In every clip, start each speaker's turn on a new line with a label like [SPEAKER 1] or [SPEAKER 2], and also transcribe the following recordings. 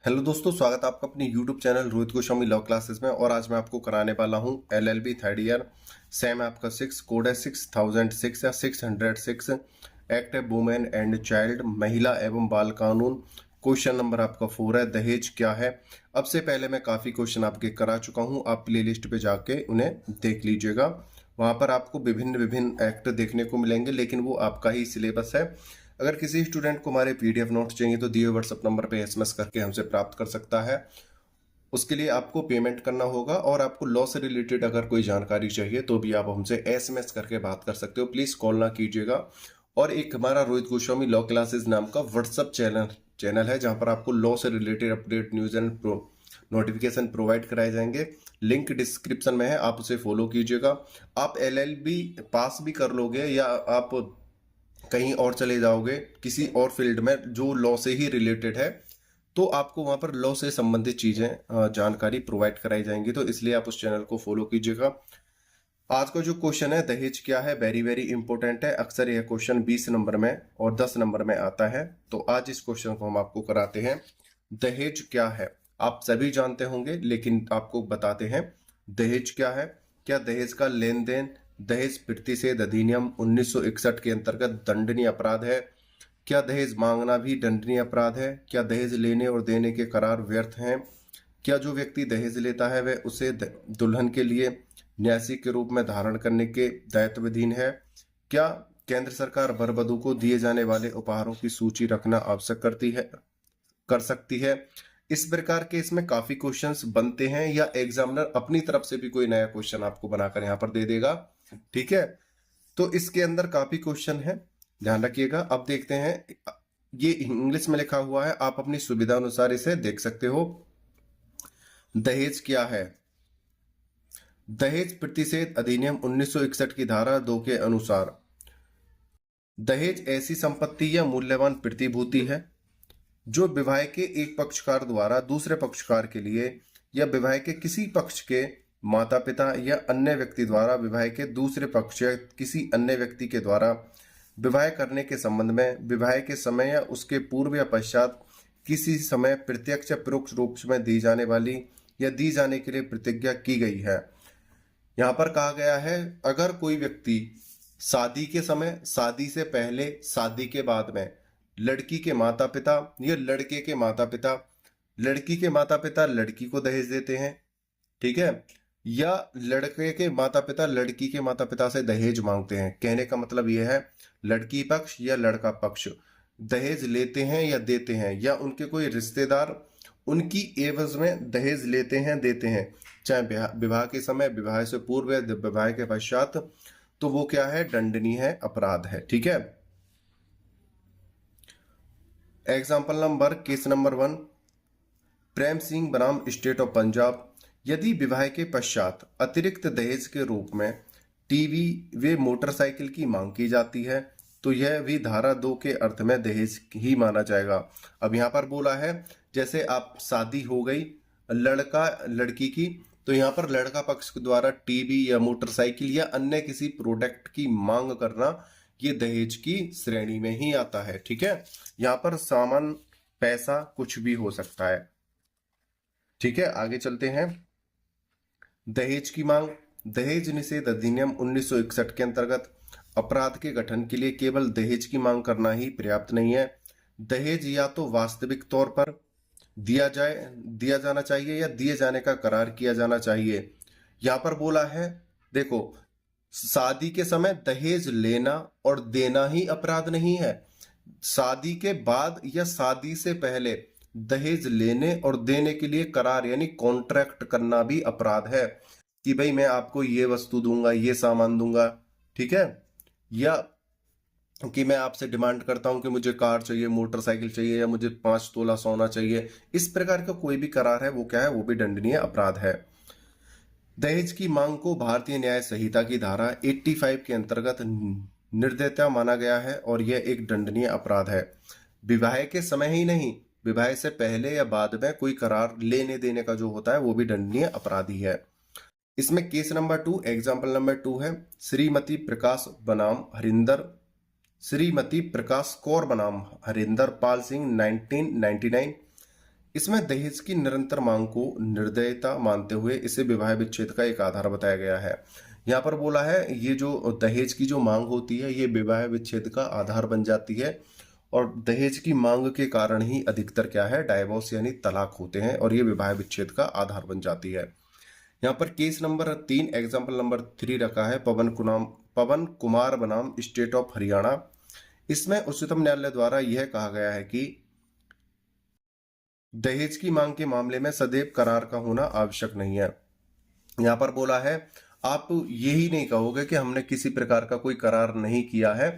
[SPEAKER 1] Hello दोस्तों, स्वागत है आपका अपने YouTube channel Rohit Goswami law classes में। और आज मैं आपको कराने वाला हूं एलएलबी थर्ड ईयर, सेम आपका 6, कोड है 6006 या 606, एक्ट है वुमेन एंड चाइल्ड, महिला एवं बाल कानून। क्वेश्चन नंबर आपका 4 है, दहेज क्या है। अब से पहले मैं काफ़ी क्वेश्चन आपके करा चुका हूं, आप प्ले लिस्ट पे जाके उन्हें देख लीजिएगा। वहां पर आपको विभिन्न विभिन्न एक्ट देखने को मिलेंगे, लेकिन वो आपका ही सिलेबस है। अगर किसी स्टूडेंट को हमारे पीडीएफ नोट्स चाहिए तो दिए व्हाट्सएप नंबर पे एसएमएस करके हमसे प्राप्त कर सकता है। उसके लिए आपको पेमेंट करना होगा, और आपको लॉ से रिलेटेड अगर कोई जानकारी चाहिए तो भी आप हमसे एसएमएस करके बात कर सकते हो। प्लीज कॉल ना कीजिएगा। और एक हमारा रोहित गोस्वामी लॉ क्लासेस नाम का व्हाट्सएप चैनल है, जहां पर आपको लॉ से related update, news and notification provide कराए जाएंगे। लिंक डिस्क्रिप्शन में है, आप उसे फॉलो कीजिएगा। आप एलएलबी पास भी कर लोगे या आप कहीं और चले जाओगे किसी और फील्ड में जो लॉ से ही रिलेटेड है, तो आपको वहां पर लॉ से संबंधित चीजें जानकारी प्रोवाइड कराई जाएंगी। तो इसलिए आप उस चैनल को फॉलो कीजिएगा। आज का जो क्वेश्चन है, दहेज क्या है, वेरी वेरी इंपॉर्टेंट है। अक्सर यह क्वेश्चन 20 नंबर में और 10 नंबर में आता है, तो आज इस क्वेश्चन को हम आपको कराते हैं। दहेज क्या है, आप सभी जानते होंगे, लेकिन आपको बताते हैं दहेज क्या है। क्या दहेज का लेन देन दहेज प्रतिषेध अधिनियम 1961 के अंतर्गत दंडनीय अपराध है? क्या दहेज मांगना भी दंडनीय अपराध है? क्या दहेज लेने और देने के करार व्यर्थ हैं? क्या जो व्यक्ति दहेज लेता है वह उसे दुल्हन के लिए न्यासी के रूप में धारण करने के दायित्वाधीन है? क्या केंद्र सरकार वर वधू को दिए जाने वाले उपहारों की सूची रखना आवश्यक कर सकती है? इस प्रकार के इसमें काफी क्वेश्चंस बनते हैं, या एग्जामिनर अपनी तरफ से भी कोई नया क्वेश्चन आपको बनाकर यहाँ पर दे देगा। ठीक है, तो इसके अंदर काफी क्वेश्चन है, ध्यान रखिएगा। अब देखते हैं, ये इंग्लिश में लिखा हुआ है, आप अपनी सुविधा अनुसार इसे देख सकते हो। दहेज क्या है? दहेज प्रतिषेध अधिनियम 1961 की धारा 2 के अनुसार दहेज ऐसी संपत्ति या मूल्यवान प्रतिभूति है जो विवाह के एक पक्षकार द्वारा दूसरे पक्षकार के लिए, या विवाह के किसी पक्ष के माता पिता या अन्य व्यक्ति द्वारा विवाह के दूसरे पक्ष या किसी अन्य व्यक्ति के द्वारा विवाह करने के संबंध में विवाह के समय या उसके पूर्व या पश्चात किसी समय प्रत्यक्ष या परोक्ष रूप में दी जाने वाली या दी जाने के लिए प्रतिज्ञा की गई है। यहाँ पर कहा गया है, अगर कोई व्यक्ति शादी के समय, शादी से पहले, शादी के बाद में लड़की के माता पिता या लड़के के माता पिता, लड़की के माता पिता लड़की को दहेज देते हैं, ठीक है, या लड़के के माता पिता लड़की के माता पिता से दहेज मांगते हैं। कहने का मतलब यह है, लड़की पक्ष या लड़का पक्ष दहेज लेते हैं या देते हैं, या उनके कोई रिश्तेदार उनकी एवज में दहेज लेते हैं, देते हैं, चाहे विवाह के समय, विवाह से पूर्व या विवाह के पश्चात, तो वो क्या है? दंडनीय है, अपराध है। ठीक है, example number, case number 1, Prem Singh बनाम स्टेट ऑफ पंजाब। यदि विवाह के पश्चात अतिरिक्त दहेज के रूप में टीवी व मोटरसाइकिल की मांग की जाती है, तो यह भी धारा 2 के अर्थ में दहेज ही माना जाएगा। अब यहाँ पर बोला है, जैसे आप शादी हो गई लड़का लड़की की, तो यहाँ पर लड़का पक्ष के द्वारा टीवी या मोटरसाइकिल या अन्य किसी प्रोडक्ट की मांग करना, ये दहेज की श्रेणी में ही आता है। ठीक है, यहाँ पर सामान, पैसा, कुछ भी हो सकता है। ठीक है, आगे चलते हैं। दहेज की मांग, दहेज निषेध अधिनियम 1961 के अंतर्गत अपराध के गठन के लिए केवल दहेज की मांग करना ही पर्याप्त नहीं है। दहेज या तो वास्तविक तौर पर दिया जाना चाहिए या दिए जाने का करार किया जाना चाहिए। यहां पर बोला है, देखो, शादी के समय दहेज लेना और देना ही अपराध नहीं है, शादी के बाद या शादी से पहले दहेज लेने और देने के लिए करार यानी कॉन्ट्रैक्ट करना भी अपराध है, कि भाई मैं आपको ये वस्तु दूंगा, ये सामान दूंगा, ठीक है, या कि मैं आपसे डिमांड करता हूं कि मुझे कार चाहिए, मोटरसाइकिल चाहिए, या मुझे 5 तोला सोना चाहिए। इस प्रकार का कोई भी करार है, वो क्या है? वो भी दंडनीय अपराध है। दहेज की मांग को भारतीय न्याय संहिता की धारा 85 के अंतर्गत निर्दयता माना गया है, और यह एक दंडनीय अपराध है। विवाह के समय ही नहीं, विवाह से पहले या बाद में कोई करार लेने देने का जो होता है, वो भी दंडनीय अपराध ही है। इसमें केस नंबर 2, एग्जाम्पल नंबर 2 है, श्रीमती प्रकाश बनाम हरिंदर, श्रीमती प्रकाश कौर बनाम हरिंदर पाल सिंह 1999। इसमें दहेज की निरंतर मांग को निर्दयता मानते हुए इसे विवाह विच्छेद का एक आधार बताया गया है। यहाँ पर बोला है ये जो दहेज की जो मांग होती है ये विवाह विच्छेद का आधार बन जाती है, और दहेज की मांग के कारण ही अधिकतर क्या है, डाइवोर्स यानी तलाक होते हैं, और ये विवाह विच्छेद का आधार बन जाती है। यहाँ पर केस नंबर 3 एग्जाम्पल नंबर 3 रखा है पवन कुमार बनाम स्टेट ऑफ हरियाणा। इसमें उच्चतम न्यायालय द्वारा यह कहा गया है कि दहेज की मांग के मामले में सदैव करार का होना आवश्यक नहीं है। यहाँ पर बोला है आप यही नहीं कहोगे कि हमने किसी प्रकार का कोई करार नहीं किया है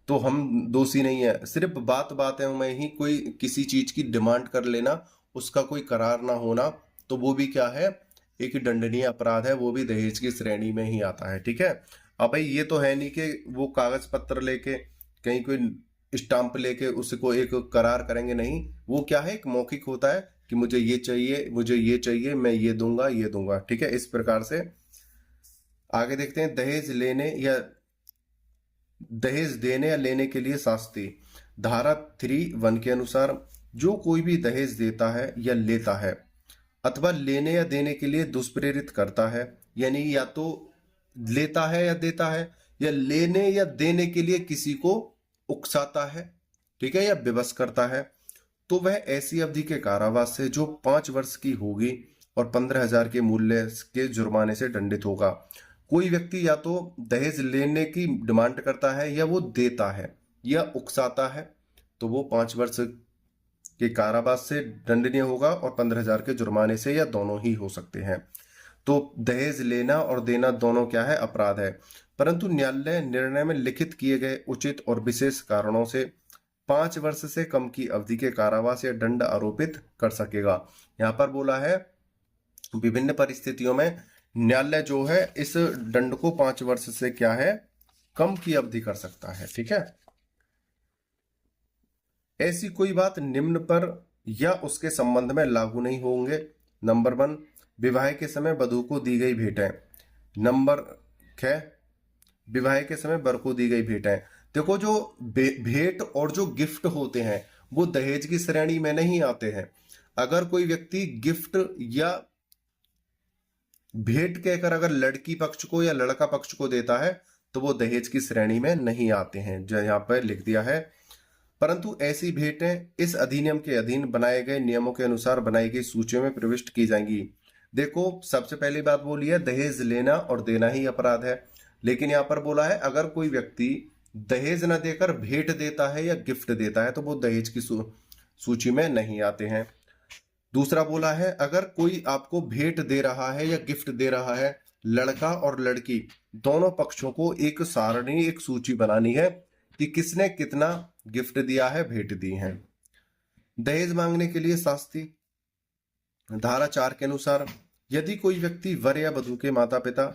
[SPEAKER 1] तो हम दोषी नहीं है। सिर्फ बातों में ही कोई किसी चीज की डिमांड कर लेना, उसका कोई करार ना होना, तो वो भी क्या है, एक दंडनीय अपराध है, वो भी दहेज की श्रेणी में ही आता है। ठीक है। अब भाई ये तो है नहीं कि वो कागज पत्र लेके कहीं कोई स्टाम्प लेके उसको एक करार करेंगे, नहीं, वो क्या है, एक मौखिक होता है कि मुझे ये चाहिए, मुझे ये चाहिए, मैं ये दूंगा, ये दूंगा। ठीक है। इस प्रकार से आगे देखते हैं, दहेज देने या लेने के लिए शास्ति। धारा 3(1) के अनुसार जो कोई भी दहेज देता है या लेता है अथवा लेने या देने के लिए दुष्प्रेरित करता है, यानी या तो लेता है या देता है, या लेने या देने के लिए किसी को उकसाता है, ठीक है, या विवश करता है, तो वह ऐसी अवधि के कारावास से जो 5 वर्ष की होगी और 15,000 के मूल्य के जुर्माने से दंडित होगा। कोई व्यक्ति या तो दहेज लेने की डिमांड करता है या वो देता है या उकसाता है, तो वो 5 वर्ष के कारावास से दंडनीय होगा और 15,000 के जुर्माने से, या दोनों ही हो सकते हैं। तो दहेज लेना और देना दोनों क्या है, अपराध है। परंतु न्यायालय निर्णय में लिखित किए गए उचित और विशेष कारणों से 5 वर्ष से कम की अवधि के कारावास या दंड आरोपित कर सकेगा। यहाँ पर बोला है विभिन्न परिस्थितियों में न्यायालय जो है इस दंड को 5 वर्ष से क्या है, कम की अवधि कर सकता है। ठीक है। ऐसी कोई बात निम्न पर या उसके संबंध में लागू नहीं होंगे। नंबर 1, विवाह के समय वधू को दी गई भेंटें। नंबर 6, विवाह के समय वर को दी गई भेंटें। देखो जो भेंट और जो गिफ्ट होते हैं वो दहेज की श्रेणी में नहीं आते हैं। अगर कोई व्यक्ति गिफ्ट या भेंट कहकर अगर लड़की पक्ष को या लड़का पक्ष को देता है तो वो दहेज की श्रेणी में नहीं आते हैं, जो यहाँ पर लिख दिया है। परंतु ऐसी भेंटें इस अधिनियम के अधीन बनाए गए नियमों के अनुसार बनाई गई सूची में प्रविष्ट की जाएंगी। देखो सबसे पहली बात बोली है दहेज लेना और देना ही अपराध है, लेकिन यहाँ पर बोला है अगर कोई व्यक्ति दहेज न देकर भेंट देता है या गिफ्ट देता है तो वो दहेज की सूची में नहीं आते हैं। दूसरा बोला है अगर कोई आपको भेंट दे रहा है या गिफ्ट दे रहा है, लड़का और लड़की दोनों पक्षों को एक सारणी, एक सूची बनानी है कि किसने कितना गिफ्ट दिया है, भेंट दी है। दहेज मांगने के लिए शास्ति। धारा 4 के अनुसार यदि कोई व्यक्ति वर या वधू के माता पिता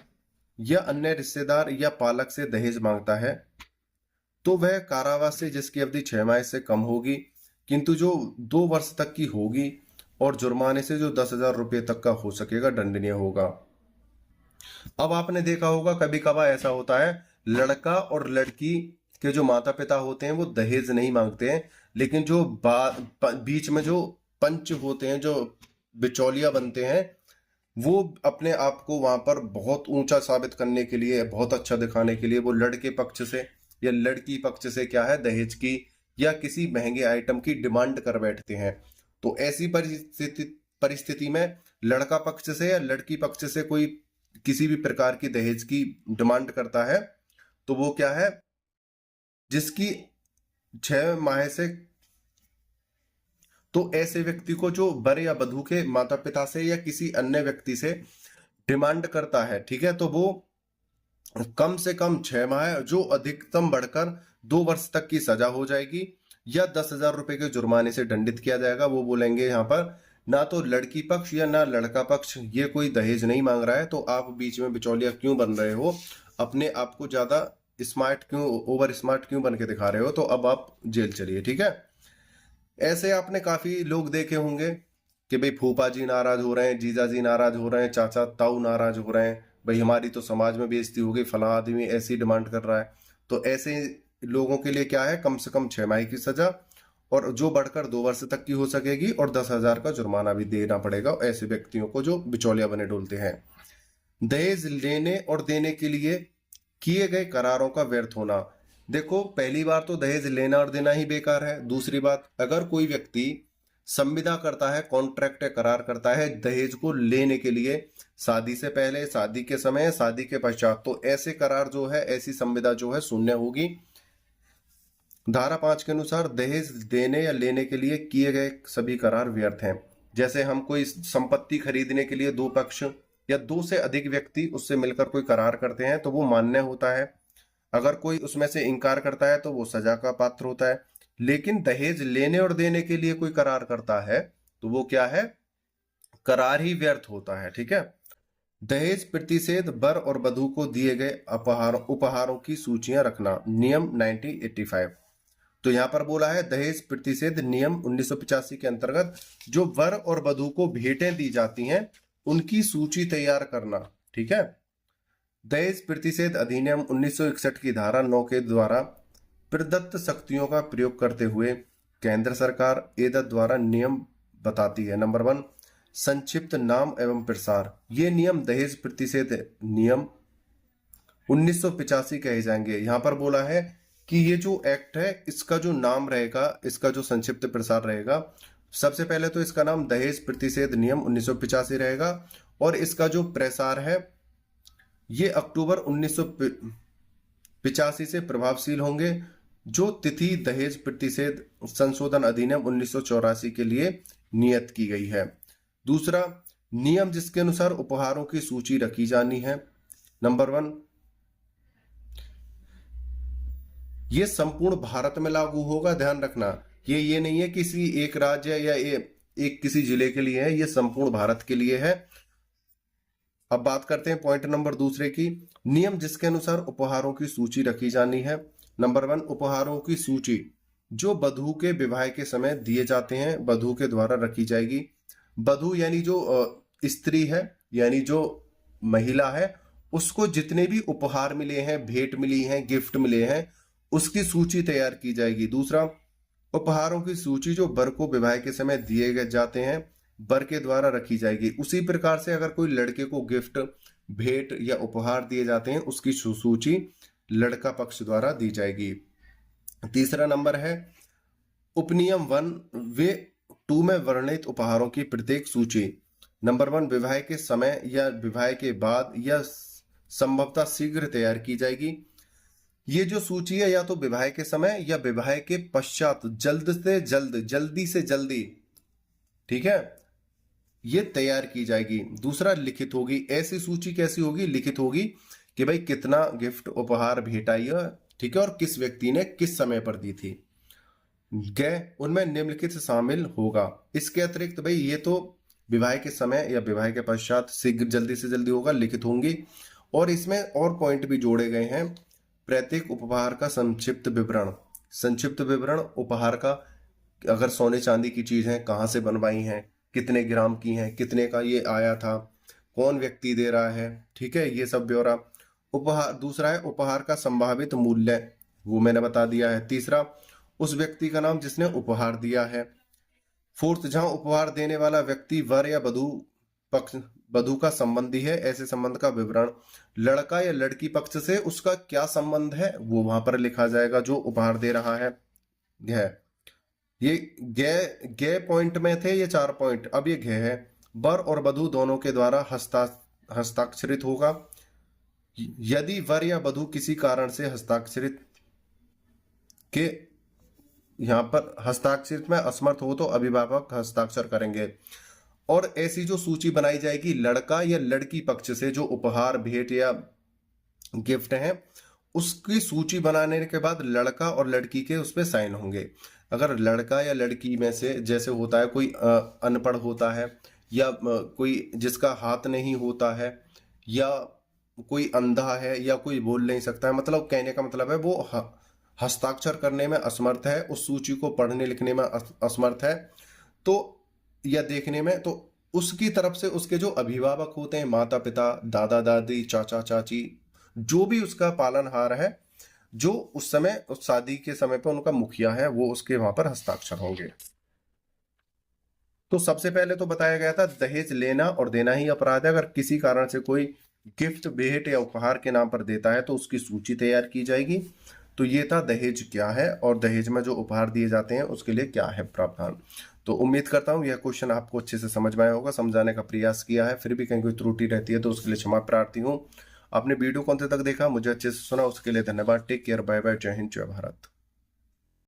[SPEAKER 1] या अन्य रिश्तेदार या पालक से दहेज मांगता है तो वह कारावास से जिसकी अवधि 6 माह से कम होगी किंतु जो 2 वर्ष तक की होगी और जुर्माने से जो 10,000 रुपये तक का हो सकेगा दंडनीय होगा। अब आपने देखा होगा कभी कभार ऐसा होता है लड़का और लड़की के जो माता पिता होते हैं वो दहेज नहीं मांगते हैं, लेकिन जो बीच में जो पंच होते हैं, जो बिचौलिया बनते हैं, वो अपने आप को वहां पर बहुत ऊंचा साबित करने के लिए, बहुत अच्छा दिखाने के लिए वो लड़के पक्ष से या लड़की पक्ष से क्या है, दहेज की या किसी महंगे आइटम की डिमांड कर बैठते हैं। तो ऐसी परिस्थिति में लड़का पक्ष से या लड़की पक्ष से कोई किसी भी प्रकार की दहेज की डिमांड करता है तो वो क्या है, जिसकी 6 माह से, तो ऐसे व्यक्ति को जो वर या वधू के माता पिता से या किसी अन्य व्यक्ति से डिमांड करता है, ठीक है, तो वो कम से कम 6 माह, जो अधिकतम बढ़कर 2 वर्ष तक की सजा हो जाएगी या 10,000 रुपए के जुर्माने से दंडित किया जाएगा। वो बोलेंगे यहाँ पर ना तो लड़की पक्ष या ना लड़का पक्ष ये कोई दहेज नहीं मांग रहा है, तो आप बीच में बिचौलिया क्यों बन रहे हो, अपने आप को ज्यादा स्मार्ट क्यों, ओवर स्मार्ट क्यों बन के दिखा रहे हो, तो अब आप जेल चलिए। ठीक है। ऐसे आपने काफी लोग देखे होंगे कि भाई फूफा जी नाराज हो रहे हैं, जीजा जी नाराज हो रहे हैं, चाचा ताऊ नाराज हो रहे हैं, भाई हमारी तो समाज में बेइज्जती हो गई, फला आदमी ऐसी डिमांड कर रहा है। तो ऐसे लोगों के लिए क्या है, कम से कम 6 माह की सजा और जो बढ़कर 2 वर्ष तक की हो सकेगी, और 10,000 का जुर्माना भी देना पड़ेगा ऐसे व्यक्तियों को जो बिचौलिया बने डोलते हैं। दहेज लेने और देने के लिए किए गए करारों का व्यर्थ होना। देखो, पहली बार तो दहेज लेना और देना ही बेकार है। दूसरी बात, अगर कोई व्यक्ति संविदा करता है, कॉन्ट्रैक्ट या करार करता है दहेज को लेने के लिए, शादी से पहले, शादी के समय, शादी के पश्चात, तो ऐसे करार जो है, ऐसी संविदा जो है शून्य होगी। धारा 5 के अनुसार दहेज देने या लेने के लिए किए गए सभी करार व्यर्थ हैं। जैसे हम कोई संपत्ति खरीदने के लिए दो पक्ष या दो से अधिक व्यक्ति उससे मिलकर कोई करार करते हैं तो वो मान्य होता है। अगर कोई उसमें से इनकार करता है तो वो सजा का पात्र होता है। लेकिन दहेज लेने और देने के लिए कोई करार करता है तो वो क्या है? करार ही व्यर्थ होता है। ठीक है। दहेज प्रतिषेध, वर और वधू को दिए गए उपहारों की सूचियां रखना, नियम 1985। तो यहां पर बोला है दहेज प्रतिषेध नियम 1985 के अंतर्गत जो वर और वधू को भेंटें दी जाती हैं उनकी सूची तैयार करना। ठीक है। दहेज प्रतिषेध अधिनियम 1961 की धारा 9 के द्वारा प्रदत्त शक्तियों का प्रयोग करते हुए केंद्र सरकार एतद द्वारा नियम बताती है। नंबर 1, संक्षिप्त नाम एवं प्रसार। ये नियम दहेज प्रतिषेध नियम 1985 कहे जाएंगे। यहां पर बोला है कि ये जो एक्ट है इसका जो नाम रहेगा, इसका जो संक्षिप्त प्रसार रहेगा, सबसे पहले तो इसका नाम दहेज प्रतिषेध नियम 1985 रहेगा और इसका जो प्रसार है ये अक्टूबर 1985 से प्रभावशील होंगे। जो तिथि दहेज प्रतिषेध संशोधन अधिनियम 1984 के लिए नियत की गई है। दूसरा, नियम जिसके अनुसार उपहारों की सूची रखी जानी है। नंबर 1, ये संपूर्ण भारत में लागू होगा, ध्यान रखना। ये नहीं है किसी एक राज्य या एक किसी जिले के लिए है, ये संपूर्ण भारत के लिए है। अब बात करते हैं पॉइंट नंबर दूसरे की। नियम जिसके अनुसार उपहारों की सूची रखी जानी है। नंबर 1, उपहारों की सूची जो वधू के विवाह के समय दिए जाते हैं वधू के द्वारा रखी जाएगी। वधू यानी जो स्त्री है, यानी जो महिला है, उसको जितने भी उपहार मिले हैं, भेंट मिली हैं, गिफ्ट मिले हैं, उसकी सूची तैयार की जाएगी। दूसरा, उपहारों की सूची जो वर को विवाह के समय दिए गए जाते हैं वर के द्वारा रखी जाएगी। उसी प्रकार से अगर कोई लड़के को गिफ्ट, भेंट या उपहार दिए जाते हैं उसकी सूची लड़का पक्ष द्वारा दी जाएगी। तीसरा नंबर है उपनियम 1 वे 2 में वर्णित उपहारों की प्रत्येक सूची। नंबर 1, विवाह के समय या विवाह के बाद या संभवतः शीघ्र तैयार की जाएगी। ये जो सूची है या तो विवाह के समय या विवाह के पश्चात जल्द से जल्द, जल्दी से जल्दी, ठीक है, ये तैयार की जाएगी। दूसरा, लिखित होगी। ऐसी सूची कैसी होगी? लिखित होगी कि भाई कितना गिफ्ट, उपहार, भेंट आई है, ठीक है, और किस व्यक्ति ने किस समय पर दी थी। उनमें निम्नलिखित शामिल होगा। इसके अतिरिक्त भाई ये तो विवाह के समय या विवाह के पश्चात शीघ्र, जल्दी से जल्दी होगा, लिखित होंगी। और इसमें और पॉइंट भी जोड़े गए हैं। प्रत्येक उपहार का संक्षिप्त विवरण। संक्षिप्त विवरण उपहार का, अगर सोने चांदी की चीज है, कहाँ से बनवाई है, कितने ग्राम की है, कितने का ये आया था, कौन व्यक्ति दे रहा है, ठीक है, ये सब ब्यौरा। उपहार, दूसरा है उपहार का संभावित मूल्य, वो मैंने बता दिया है। तीसरा, उस व्यक्ति का नाम जिसने उपहार दिया है। फोर्थ, जहां उपहार देने वाला व्यक्ति वर या वधू का संबंधी है, ऐसे संबंध का विवरण। लड़का या लड़की पक्ष से उसका क्या संबंध है वो वहां पर लिखा जाएगा जो उपहार दे रहा है। ये गे पॉइंट में थे ये 4 पॉइंट, अब ये घे है। वर और वधू दोनों के द्वारा हस्ताक्षरित होगा। यदि वर या वधू किसी कारण से हस्ताक्षरित के, यहां पर हस्ताक्षरित में असमर्थ हो तो अभिभावक हस्ताक्षर करेंगे। और ऐसी जो सूची बनाई जाएगी लड़का या लड़की पक्ष से जो उपहार, भेंट या गिफ्ट हैं, उसकी सूची बनाने के बाद लड़का और लड़की के उस पर साइन होंगे। अगर लड़का या लड़की में से, जैसे होता है कोई अनपढ़ होता है या कोई जिसका हाथ नहीं होता है या कोई अंधा है या कोई बोल नहीं सकता है, मतलब कहने का मतलब है वो हस्ताक्षर करने में असमर्थ है, उस सूची को पढ़ने लिखने में असमर्थ है, तो या देखने में, तो उसकी तरफ से उसके जो अभिभावक होते हैं, माता पिता, दादा दादी, चाचा चाची, जो भी उसका पालनहार है, जो उस समय उस शादी के समय पर उनका मुखिया है वो उसके वहां पर हस्ताक्षर होंगे। तो सबसे पहले तो बताया गया था दहेज लेना और देना ही अपराध है। अगर किसी कारण से कोई गिफ्ट, भेंट या उपहार के नाम पर देता है तो उसकी सूची तैयार की जाएगी। तो ये था दहेज क्या है और दहेज में जो उपहार दिए जाते हैं उसके लिए क्या है प्रावधान। तो उम्मीद करता हूँ यह क्वेश्चन आपको अच्छे से समझ में आया होगा, समझाने का प्रयास किया है। फिर भी कहीं कोई त्रुटि रहती है तो उसके लिए क्षमा प्रार्थी हूँ। आपने वीडियो को अंत तक देखा, मुझे अच्छे से सुना, उसके लिए धन्यवाद। टेक केयर, बाय बाय, जय हिंद, जय भारत।